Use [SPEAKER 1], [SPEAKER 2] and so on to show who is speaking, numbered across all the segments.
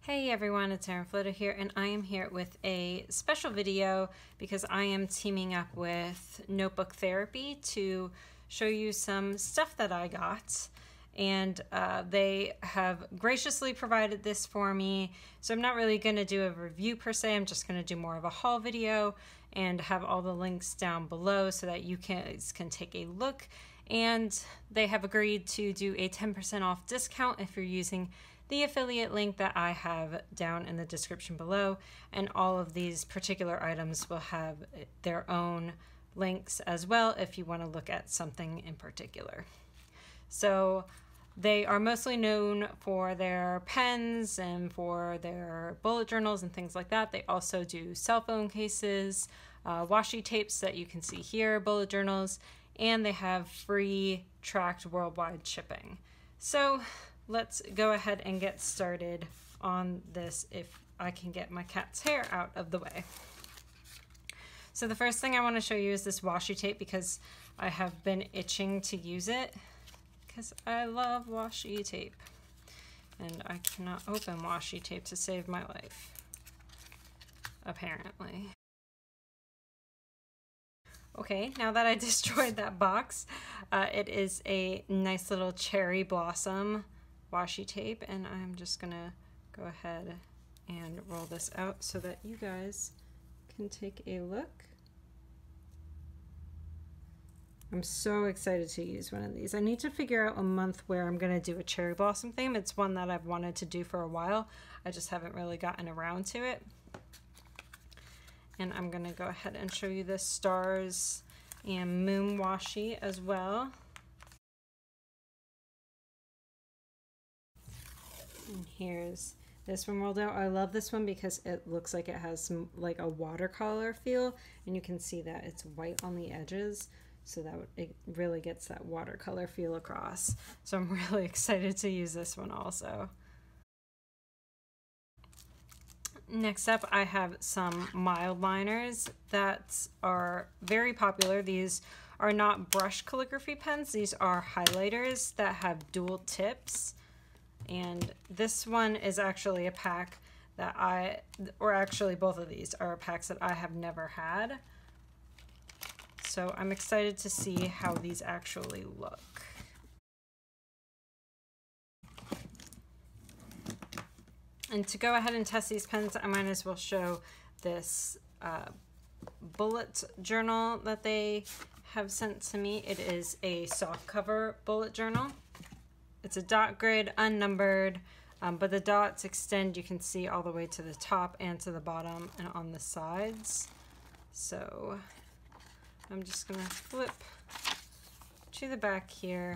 [SPEAKER 1] Hey everyone, it's Erin Floto here, and I am here with a special video because I am teaming up with Notebook Therapy to show you some stuff that I got. And they have graciously provided this for me, so I'm not really going to do a review per se. I'm just going to do more of a haul video and have all the links down below so that you can take a look. And they have agreed to do a 10% off discount if you're using the affiliate link that I have down in the description below, and all of these particular items will have their own links as well if you want to look at something in particular. So they are mostly known for their pens and for their bullet journals and things like that. They also do cell phone cases, washi tapes that you can see here, bullet journals, and they have free tracked worldwide shipping. So let's go ahead and get started on this if I can get my cat's hair out of the way. So the first thing I want to show you is this washi tape because I have been itching to use it because I love washi tape and I cannot open washi tape to save my life, apparently. Okay, now that I destroyed that box, it is a nice little cherry blossom washi tape, and I'm just gonna go ahead and roll this out so that you guys can take a look. I'm so excited to use one of these. I need to figure out a month where I'm gonna do a cherry blossom theme. It's one that I've wanted to do for a while. I just haven't really gotten around to it. And I'm gonna go ahead and show you the stars and moon washi as well. And here's this one rolled out. I love this one because it looks like it has some like a watercolor feel, and you can see that it's white on the edges, so that it really gets that watercolor feel across. So I'm really excited to use this one also. Next up, I have some mild liners that are very popular. These are not brush calligraphy pens. These are highlighters that have dual tips. And this one is actually a pack that actually both of these are packs that I have never had. So I'm excited to see how these actually look. And to go ahead and test these pens, I might as well show this bullet journal that they have sent to me. It is a softcover bullet journal. It's a dot grid, unnumbered, but the dots extend, you can see, all the way to the top and to the bottom and on the sides. So I'm just gonna flip to the back here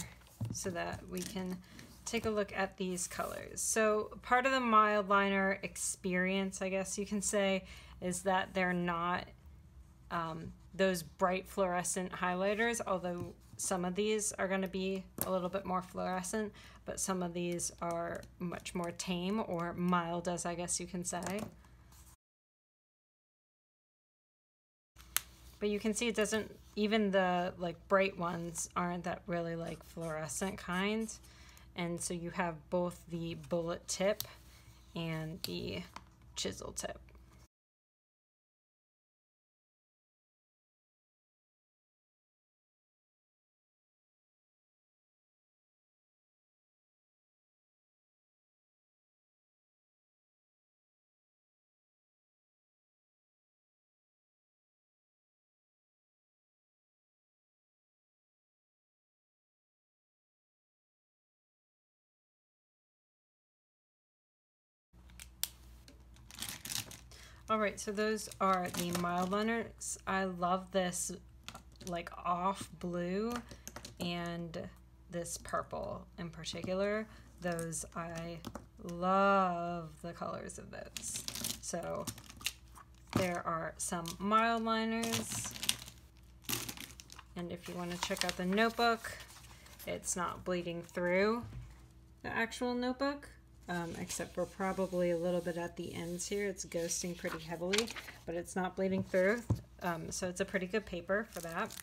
[SPEAKER 1] so that we can take a look at these colors. So part of the mild liner experience, I guess you can say, is that they're not those bright fluorescent highlighters, although some of these are going to be a little bit more fluorescent, but some of these are much more tame, or mild, as I guess you can say. But you can see it doesn't, even the like bright ones aren't that really like fluorescent kind. And so you have both the bullet tip and the chisel tip. All right, so those are the mild liners. I love this like off blue and this purple in particular. Those, I love the colors of those. So there are some mild liners. And if you want to check out the notebook, it's not bleeding through the actual notebook. Except for probably a little bit at the ends here. It's ghosting pretty heavily, but it's not bleeding through. So it's a pretty good paper for that.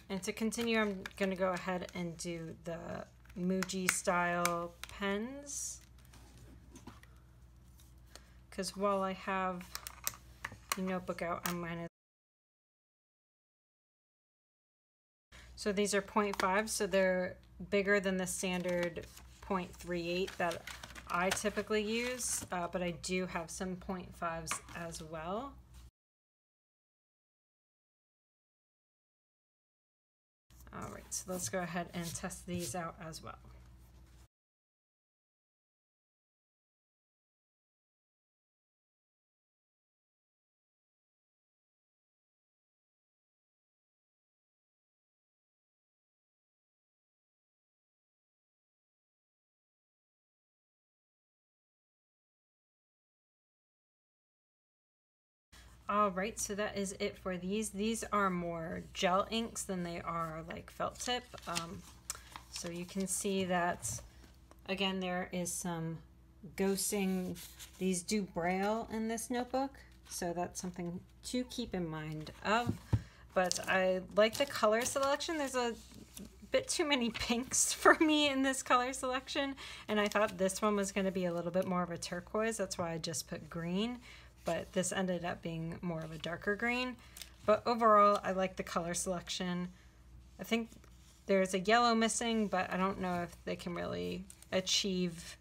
[SPEAKER 1] And to continue, I'm going to go ahead and do the Muji style pens, because while I have the notebook out, I might as so these are 0.5, so they're bigger than the standard 0.38 that I typically use, but I do have some 0.5s as well. All right, so let's go ahead and test these out as well. All right, so that is it for these. These are more gel inks than they are like felt tip. So you can see that, again, there is some ghosting. These do braille in this notebook, so that's something to keep in mind of. But I like the color selection. There's a bit too many pinks for me in this color selection, and I thought this one was going to be a little bit more of a turquoise. That's why I just put green. But this ended up being more of a darker green. But overall, I like the color selection. I think there's a yellow missing, but I don't know if they can really achieve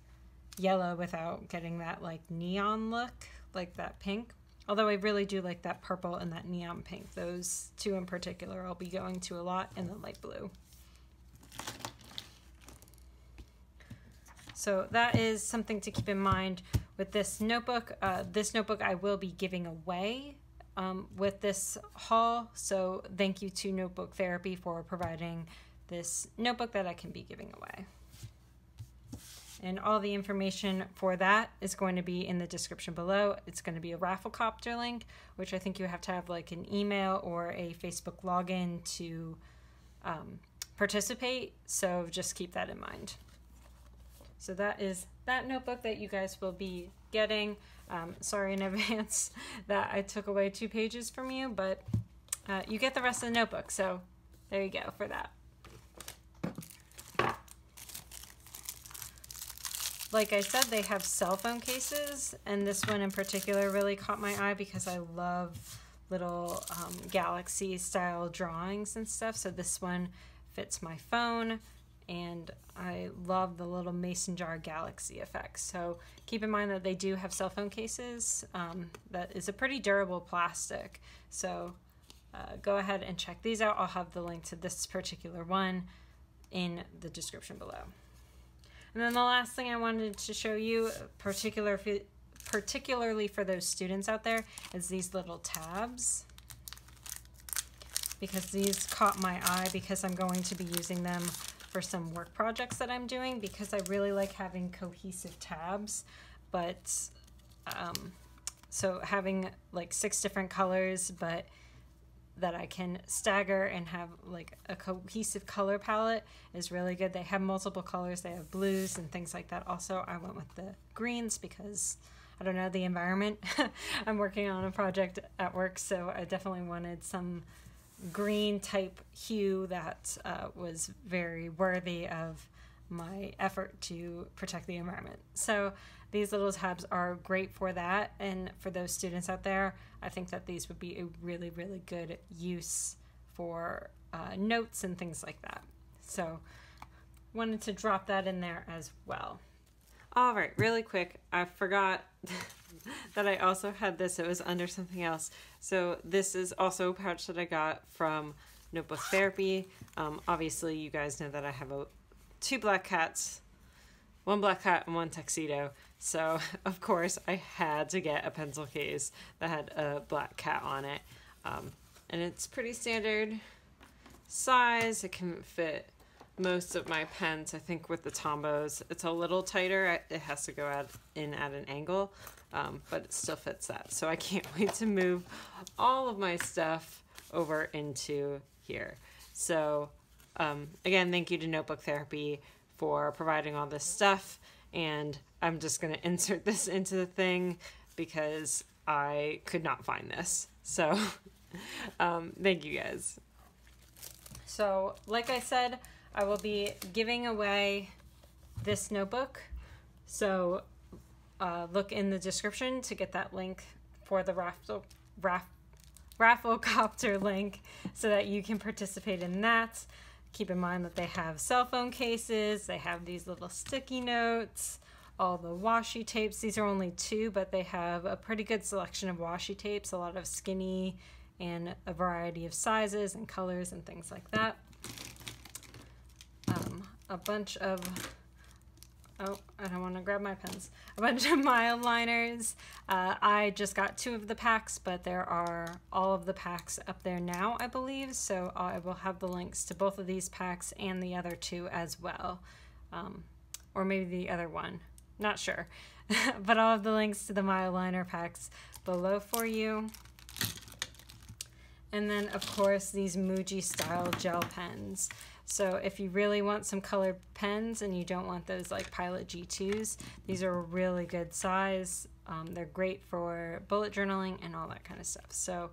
[SPEAKER 1] yellow without getting that like neon look, like that pink. Although I really do like that purple and that neon pink. Those two in particular I'll be going to a lot, and the light blue. So that is something to keep in mind with this notebook. This notebook I will be giving away with this haul. So thank you to Notebook Therapy for providing this notebook that I can be giving away. And all the information for that is going to be in the description below. It's going to be a Rafflecopter link, which I think you have to have like an email or a Facebook login to participate. So just keep that in mind. So that is that notebook that you guys will be getting. Sorry in advance that I took away 2 pages from you, but you get the rest of the notebook. So there you go for that. Like I said, they have cell phone cases, and this one in particular really caught my eye because I love little galaxy style drawings and stuff. So this one fits my phone, and I love the little mason jar galaxy effects. So keep in mind that they do have cell phone cases. That is a pretty durable plastic. So go ahead and check these out. I'll have the link to this particular one in the description below. And then the last thing I wanted to show you, particularly for those students out there, is these little tabs. Because these caught my eye because I'm going to be using them for some work projects that I'm doing, because I really like having cohesive tabs. But so having like 6 different colors, but that I can stagger and have like a cohesive color palette is really good. They have multiple colors. They have blues and things like that. Also, I went with the greens because, I don't know, the environment. I'm working on a project at work, so I definitely wanted some green type hue that was very worthy of my effort to protect the environment. So these little tabs are great for that, and for those students out there, I think that these would be a really, really good use for notes and things like that. So wanted to drop that in there as well. All right, really quick, I forgot that I also had this. It was under something else. So this is also a pouch that I got from Notebook Therapy. Obviously, you guys know that I have 2 black cats, 1 black cat and 1 tuxedo. So, of course, I had to get a pencil case that had a black cat on it. And it's pretty standard size. It can fit most of my pens. I think with the Tombos, it's a little tighter. It has to go in at an angle, but it still fits that. So I can't wait to move all of my stuff over into here. So, again, thank you to Notebook Therapy for providing all this stuff. And I'm just going to insert this into the thing because I could not find this. So thank you guys. So like I said, I will be giving away this notebook. So look in the description to get that link for the Rafflecopter link so that you can participate in that. Keep in mind that they have cell phone cases, they have these little sticky notes, all the washi tapes. These are only 2, but they have a pretty good selection of washi tapes, a lot of skinny and a variety of sizes and colors and things like that. A bunch of, oh, I don't want to grab my pens. A bunch of mile liners. I just got 2 of the packs, but there are all of the packs up there now, I believe. So I will have the links to both of these packs and the other 2 as well. Or maybe the other one. Not sure. But I'll have the links to the mile liner packs below for you. And then, of course, these Muji style gel pens. So if you really want some colored pens and you don't want those like Pilot G2s, these are a really good size. They're great for bullet journaling and all that kind of stuff. So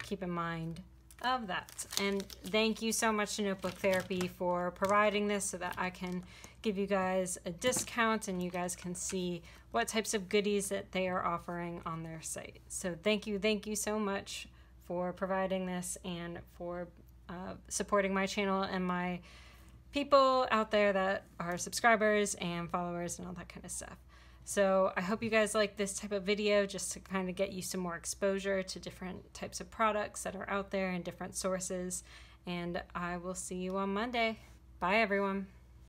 [SPEAKER 1] keep in mind of that. And thank you so much to Notebook Therapy for providing this so that I can give you guys a discount and you guys can see what types of goodies that they are offering on their site. So thank you so much for providing this and for supporting my channel and my people out there that are subscribers and followers and all that kind of stuff. So I hope you guys like this type of video just to kind of get you some more exposure to different types of products that are out there and different sources. And I will see you on Monday. Bye, everyone.